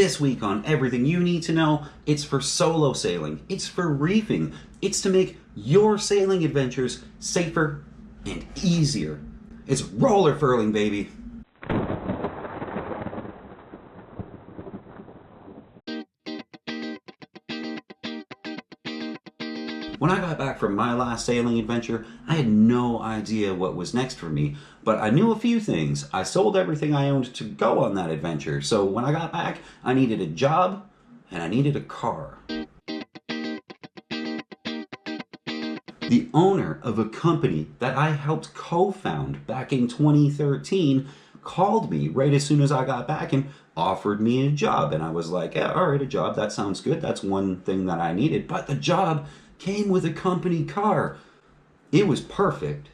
This week on Everything You Need to Know, it's for solo sailing, it's for reefing, it's to make your sailing adventures safer and easier. It's roller furling, baby! When I got back from my last sailing adventure, I had no idea what was next for me, but I knew a few things. I sold everything I owned to go on that adventure, so when I got back, I needed a job and I needed a car. The owner of a company that I helped co-found back in 2013 called me right as soon as I got back and offered me a job, and I was like, yeah, all right, a job, that sounds good. That's one thing that I needed, but the job came with a company car. It was perfect.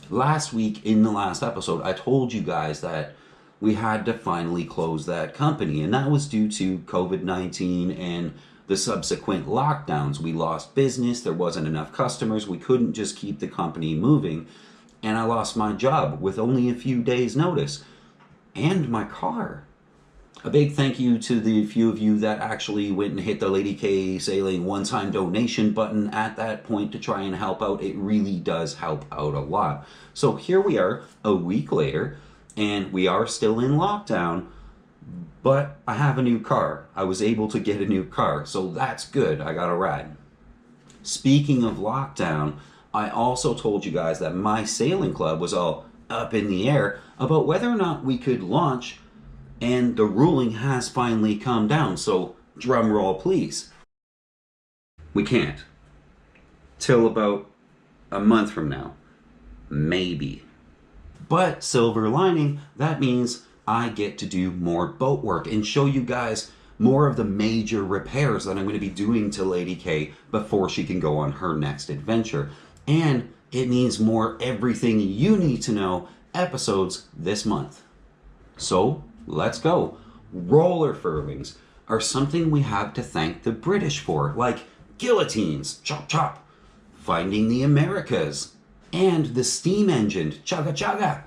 Last week in the last episode, I told you guys that we had to finally close that company, and that was due to COVID-19 and the subsequent lockdowns. We lost business, there wasn't enough customers, we couldn't just keep the company moving, and I lost my job with only a few days' notice. And my car. A big thank you to the few of you that actually went and hit the Lady K Sailing one-time donation button at that point to try and help out. It really does help out a lot. So here we are a week later, and we are still in lockdown, but I have a new car. I was able to get a new car, so that's good. I got a ride. Speaking of lockdown, I also told you guys that my sailing club was all up in the air about whether or not we could launch, and the ruling has finally come down, so drum roll please. We can't. Till about a month from now. Maybe. But silver lining, that means I get to do more boat work and show you guys more of the major repairs that I'm going to be doing to Lady K before she can go on her next adventure. And it means more Everything You Need to Know episodes this month. So, let's go. Roller furlings are something we have to thank the British for, like guillotines, chop chop, finding the Americas, and the steam engine, chugga chugga.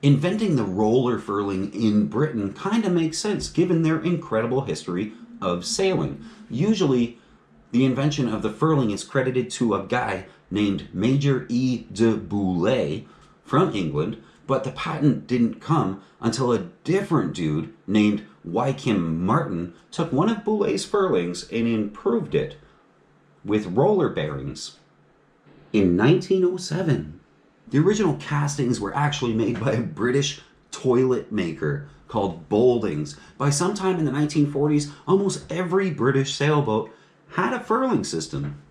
Inventing the roller furling in Britain kind of makes sense given their incredible history of sailing. Usually, the invention of the furling is credited to a guy named Major E. de Boulay from England, but the patent didn't come until a different dude named Wycombe Martin took one of Boulay's furlings and improved it with roller bearings. In 1907, the original castings were actually made by a British toilet maker called Boldings. By sometime in the 1940s, almost every British sailboat had a furling system.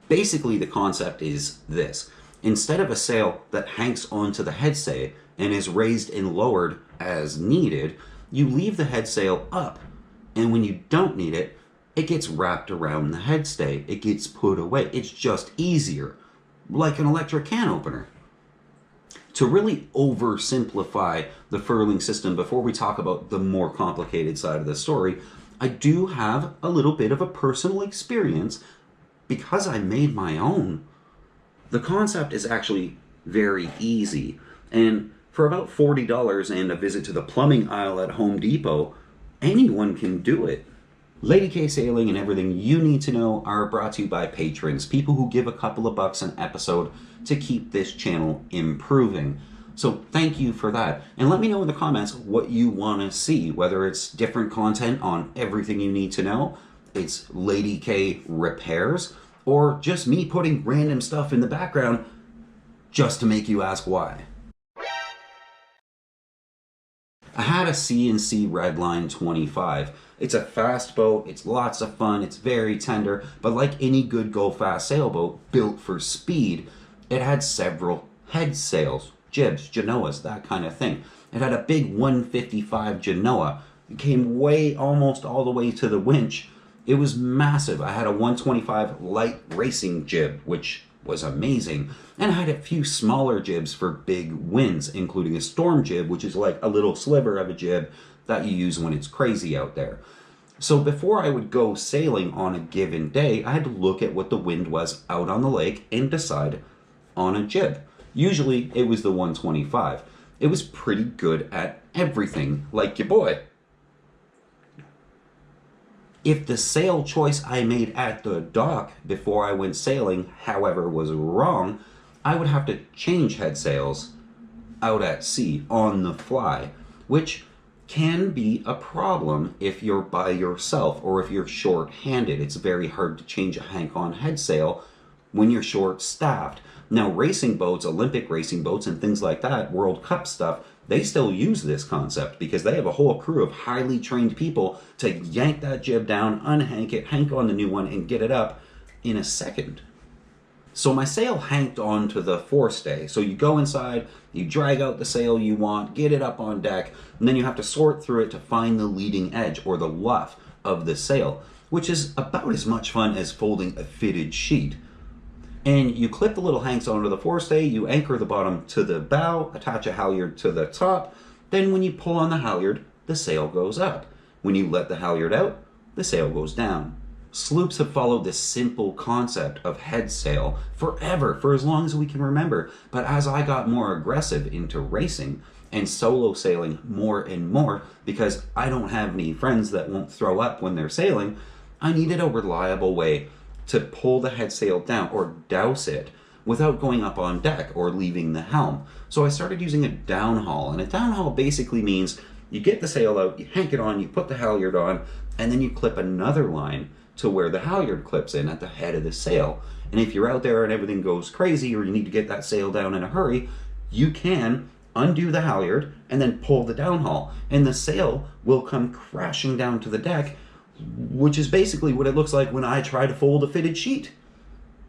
Basically, the concept is this. Instead of a sail that hangs onto the headstay and is raised and lowered as needed, you leave the headsail up, and when you don't need it, it gets wrapped around the headstay. It gets put away. It's just easier, like an electric can opener. To really oversimplify the furling system before we talk about the more complicated side of the story, I do have a little bit of a personal experience because I made my own. The concept is actually very easy, and for about $40 and a visit to the plumbing aisle at Home Depot, anyone can do it. Lady K Sailing and Everything You Need to Know are brought to you by patrons, people who give a couple of bucks an episode to keep this channel improving. So thank you for that. And let me know in the comments what you want to see, whether it's different content on Everything You Need to Know, it's Lady K repairs, or just me putting random stuff in the background just to make you ask why. I had a C&C Redline 25. It's a fast boat, it's lots of fun, it's very tender, but like any good go-fast sailboat built for speed, it had several head sails, jibs, genoas, that kind of thing. It had a big 155 genoa. It came way, almost all the way to the winch. It was massive. I had a 125 light racing jib, which was amazing. And I had a few smaller jibs for big winds, including a storm jib, which is like a little sliver of a jib that you use when it's crazy out there. So before I would go sailing on a given day, I had to look at what the wind was out on the lake and decide on a jib. Usually it was the 125. It was pretty good at everything, like your boy. If the sail choice I made at the dock before I went sailing, however, was wrong, I would have to change head sails out at sea on the fly, which can be a problem if you're by yourself or if you're short-handed. It's very hard to change a hank-on head sail when you're short-staffed. Now, racing boats, Olympic racing boats and things like that, World Cup stuff, they still use this concept because they have a whole crew of highly trained people to yank that jib down, unhank it, hank on the new one, and get it up in a second. So my sail hanked onto the forestay. So you go inside, you drag out the sail you want, get it up on deck, and then you have to sort through it to find the leading edge or the luff of the sail, which is about as much fun as folding a fitted sheet. And you clip the little hanks onto the forestay, you anchor the bottom to the bow, attach a halyard to the top, then when you pull on the halyard, the sail goes up. When you let the halyard out, the sail goes down. Sloops have followed this simple concept of head sail forever, for as long as we can remember. But as I got more aggressive into racing and solo sailing more and more, because I don't have any friends that won't throw up when they're sailing, I needed a reliable way to pull the head sail down or douse it without going up on deck or leaving the helm. So I started using a downhaul, and a downhaul basically means you get the sail out, you hank it on, you put the halyard on, and then you clip another line to where the halyard clips in at the head of the sail. And if you're out there and everything goes crazy or you need to get that sail down in a hurry, you can undo the halyard and then pull the downhaul, and the sail will come crashing down to the deck, which is basically what it looks like when I try to fold a fitted sheet.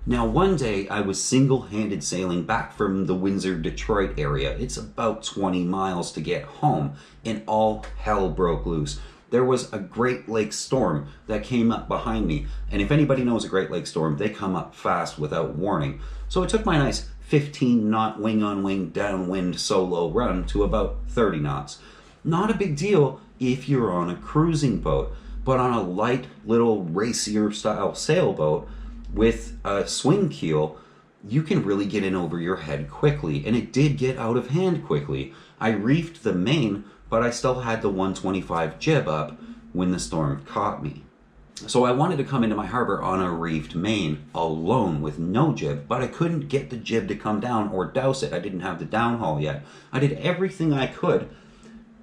Now, one day I was single-handed sailing back from the Windsor-Detroit area. It's about 20 miles to get home, and all hell broke loose. There was a Great Lakes storm that came up behind me, and if anybody knows a Great Lakes storm, they come up fast without warning. So it took my nice 15-knot wing-on-wing downwind solo run to about 30 knots. Not a big deal if you're on a cruising boat, but on a light little racier style sailboat with a swing keel, you can really get in over your head quickly, and it did get out of hand quickly. I reefed the main, but I still had the 125 jib up when the storm caught me. So I wanted to come into my harbor on a reefed main alone with no jib, but I couldn't get the jib to come down or douse it. I didn't have the downhaul yet. I did everything I could,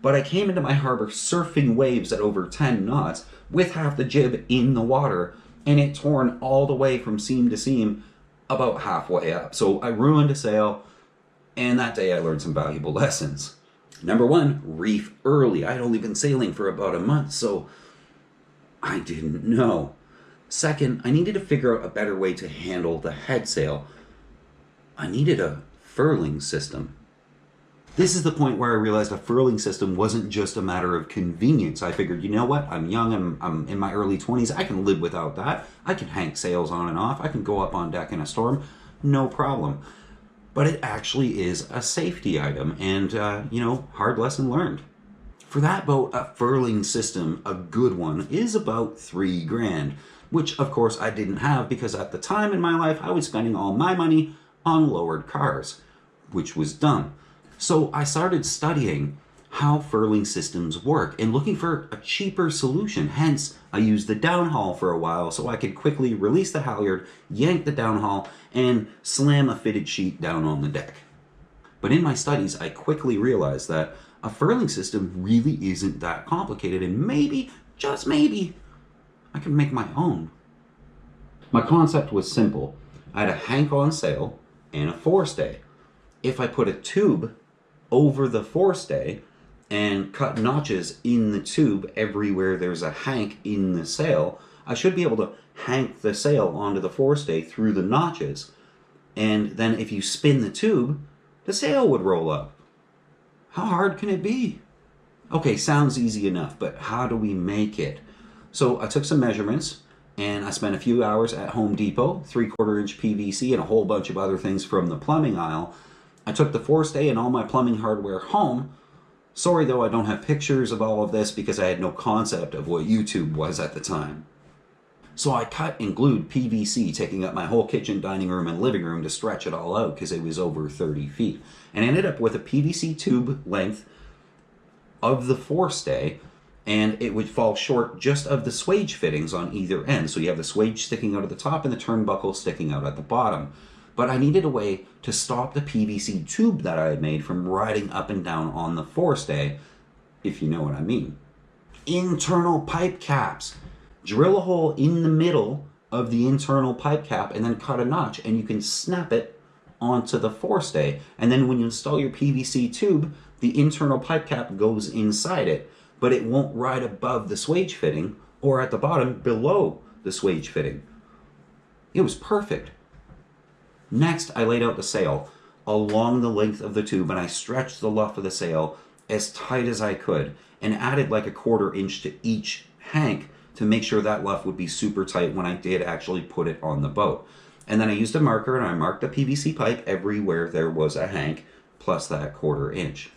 but I came into my harbor surfing waves at over 10 knots with half the jib in the water, and it torn all the way from seam to seam about halfway up. So I ruined a sail, and that day I learned some valuable lessons. Number one, reef early. I'd only been sailing for about a month, so I didn't know. Second, I needed to figure out a better way to handle the head sail. I needed a furling system. This is the point where I realized a furling system wasn't just a matter of convenience. I figured, you know what, I'm young, I'm in my early 20s, I can live without that. I can hank sails on and off, I can go up on deck in a storm, no problem. But it actually is a safety item, and, hard lesson learned. For that boat, a furling system, a good one, is about $3,000, which of course I didn't have because at the time in my life I was spending all my money on lowered cars, which was dumb. So I started studying how furling systems work and looking for a cheaper solution. Hence, I used the downhaul for a while so I could quickly release the halyard, yank the downhaul, and slam a fitted sheet down on the deck. But in my studies, I quickly realized that a furling system really isn't that complicated, and maybe, just maybe, I can make my own. My concept was simple. I had a hank-on sail and a forestay. If I put a tube over the forestay and cut notches in the tube everywhere there's a hank in the sail, I should be able to hank the sail onto the forestay through the notches. And then if you spin the tube, the sail would roll up. How hard can it be? Okay, sounds easy enough, but how do we make it? So I took some measurements, and I spent a few hours at Home Depot, 3/4 inch PVC and a whole bunch of other things from the plumbing aisle. I took the forestay and all my plumbing hardware home. Sorry though, I don't have pictures of all of this because I had no concept of what YouTube was at the time. So I cut and glued PVC, taking up my whole kitchen, dining room, and living room to stretch it all out because it was over 30 feet. And I ended up with a PVC tube length of the forestay and it would fall short just of the swage fittings on either end. So you have the swage sticking out at the top and the turnbuckle sticking out at the bottom. But I needed a way to stop the PVC tube that I had made from riding up and down on the forestay, if you know what I mean. Internal pipe caps. Drill a hole in the middle of the internal pipe cap and then cut a notch, and you can snap it onto the forestay. And then when you install your PVC tube, the internal pipe cap goes inside it, but it won't ride above the swage fitting or at the bottom below the swage fitting. It was perfect. Next, I laid out the sail along the length of the tube, and I stretched the luff of the sail as tight as I could and added like a 1/4 inch to each hank to make sure that luff would be super tight when I did actually put it on the boat. And then I used a marker and I marked the PVC pipe everywhere there was a hank, plus that 1/4 inch.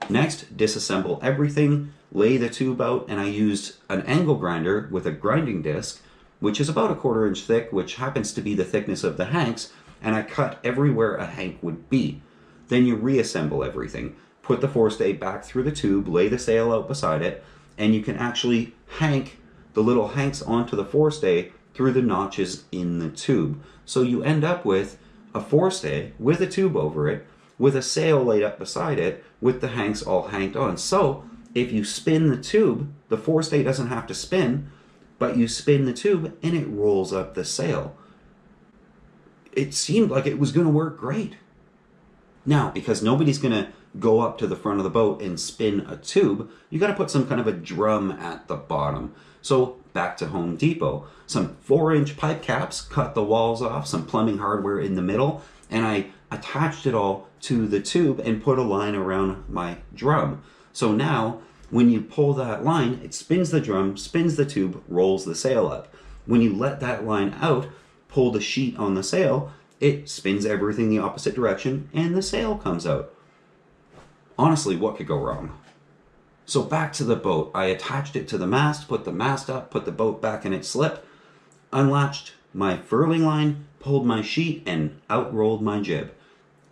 Next, disassemble everything, lay the tube out, and I used an angle grinder with a grinding disc, which is about a 1/4 inch thick, which happens to be the thickness of the hanks, and I cut everywhere a hank would be. Then you reassemble everything. Put the forestay back through the tube, lay the sail out beside it, and you can actually hank the little hanks onto the forestay through the notches in the tube. So you end up with a forestay with a tube over it, with a sail laid up beside it, with the hanks all hanked on. So if you spin the tube, the forestay doesn't have to spin, but you spin the tube and it rolls up the sail. It seemed like it was going to work great. Now, because nobody's going to go up to the front of the boat and spin a tube, you got to put some kind of a drum at the bottom. So back to Home Depot. Some 4-inch pipe caps, cut the walls off, some plumbing hardware in the middle, and I attached it all to the tube and put a line around my drum. So now, when you pull that line, it spins the drum, spins the tube, rolls the sail up. When you let that line out, pull the sheet on the sail, it spins everything the opposite direction and the sail comes out. Honestly, what could go wrong? So back to the boat. I attached it to the mast, put the mast up, put the boat back in its slip, unlatched my furling line, pulled my sheet, and out rolled my jib.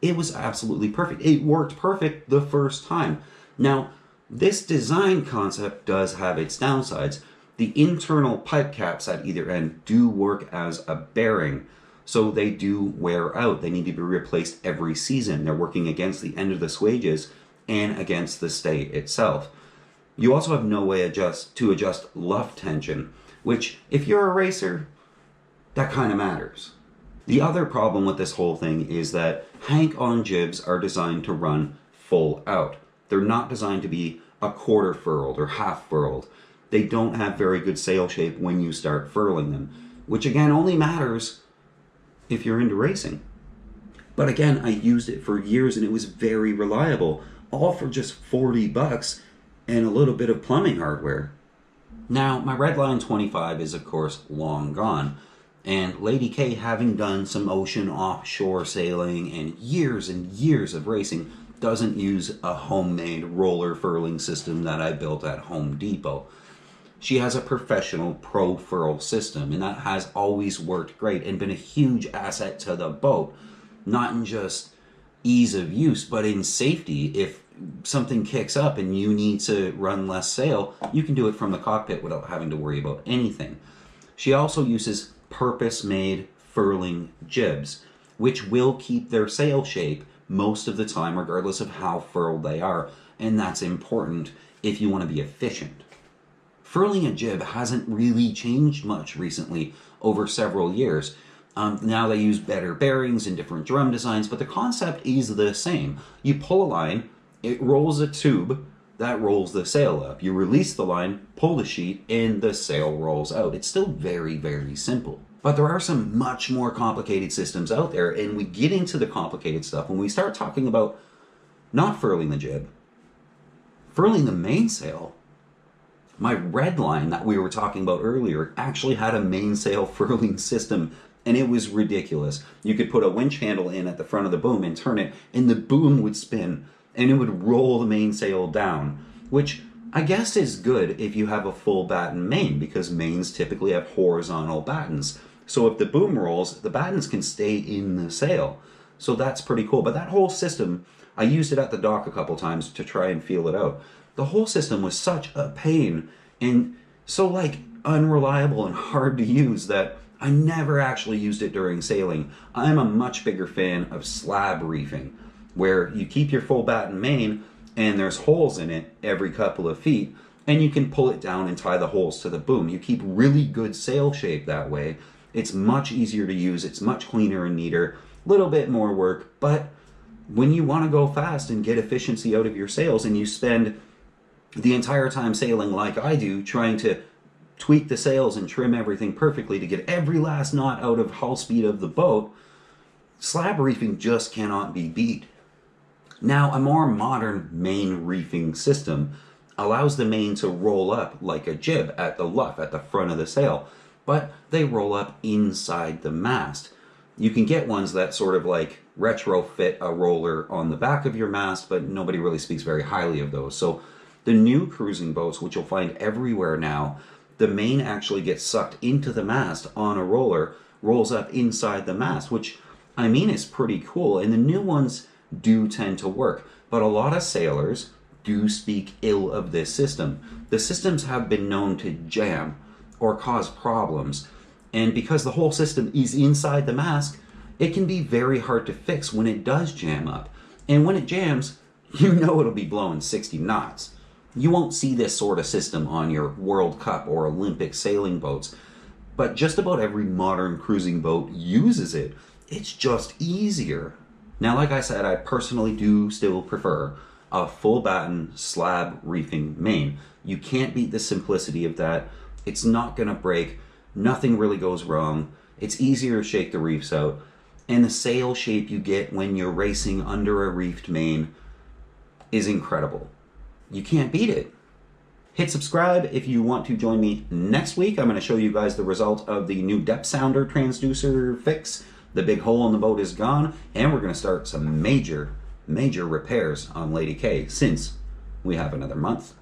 It was absolutely perfect. It worked perfect the first time. Now, this design concept does have its downsides. The internal pipe caps at either end do work as a bearing, so they do wear out. They need to be replaced every season. They're working against the end of the swages and against the stay itself. You also have no way to adjust luff tension, which, if you're a racer, that kind of matters. The other problem with this whole thing is that hank-on jibs are designed to run full out. They're not designed to be a 1/4 furled or half furled. They don't have very good sail shape when you start furling them, which again only matters if you're into racing. But again, I used it for years and it was very reliable, all for just $40 and a little bit of plumbing hardware. Now, my Redline 25 is of course long gone, and Lady K, having done some ocean offshore sailing and years of racing, doesn't use a homemade roller furling system that I built at Home Depot. She has a professional pro furl system, and that has always worked great and been a huge asset to the boat, not in just ease of use, but in safety. If something kicks up and you need to run less sail, you can do it from the cockpit without having to worry about anything. She also uses purpose-made furling jibs, which will keep their sail shape most of the time, regardless of how furled they are, and that's important if you want to be efficient. Furling a jib hasn't really changed much recently over several years. Now they use better bearings and different drum designs, but the concept is the same. You pull a line, it rolls a tube, that rolls the sail up. You release the line, pull the sheet, and the sail rolls out. It's still very, very simple. But there are some much more complicated systems out there, and we get into the complicated stuff when we start talking about not furling the jib, furling the mainsail. My red line that we were talking about earlier actually had a mainsail furling system, and it was ridiculous. You could put a winch handle in at the front of the boom and turn it, and the boom would spin, and it would roll the mainsail down, which I guess is good if you have a full batten main, because mains typically have horizontal battens. So if the boom rolls, the battens can stay in the sail. So that's pretty cool. But that whole system, I used it at the dock a couple times to try and feel it out. The whole system was such a pain and so like unreliable and hard to use that I never actually used it during sailing. I'm a much bigger fan of slab reefing, where you keep your full batten main and there's holes in it every couple of feet, and you can pull it down and tie the holes to the boom. You keep really good sail shape that way. It's much easier to use, it's much cleaner and neater, a little bit more work, but when you want to go fast and get efficiency out of your sails and you spend the entire time sailing like I do, trying to tweak the sails and trim everything perfectly to get every last knot out of hull speed of the boat, slab reefing just cannot be beat. Now, a more modern main reefing system allows the main to roll up like a jib at the luff, at the front of the sail, but they roll up inside the mast. You can get ones that sort of like retrofit a roller on the back of your mast, but nobody really speaks very highly of those. So the new cruising boats, which you'll find everywhere now, the main actually gets sucked into the mast on a roller, rolls up inside the mast, which I mean is pretty cool. And the new ones do tend to work, but a lot of sailors do speak ill of this system. The systems have been known to jam or cause problems, and because the whole system is inside the mast, it can be very hard to fix when it does jam up. And when it jams, you know it'll be blowing 60 knots. You won't see this sort of system on your World Cup or Olympic sailing boats, but just about every modern cruising boat uses it. It's just easier. Now, like I said, I personally do still prefer a full batten slab reefing main. You can't beat the simplicity of that. It's not gonna break. Nothing really goes wrong. It's easier to shake the reefs out. And the sail shape you get when you're racing under a reefed main is incredible. You can't beat it. Hit subscribe if you want to join me next week. I'm going to show you guys the result of the new depth sounder transducer fix. The big hole in the boat is gone, and we're going to start some major repairs on Lady K since we have another month.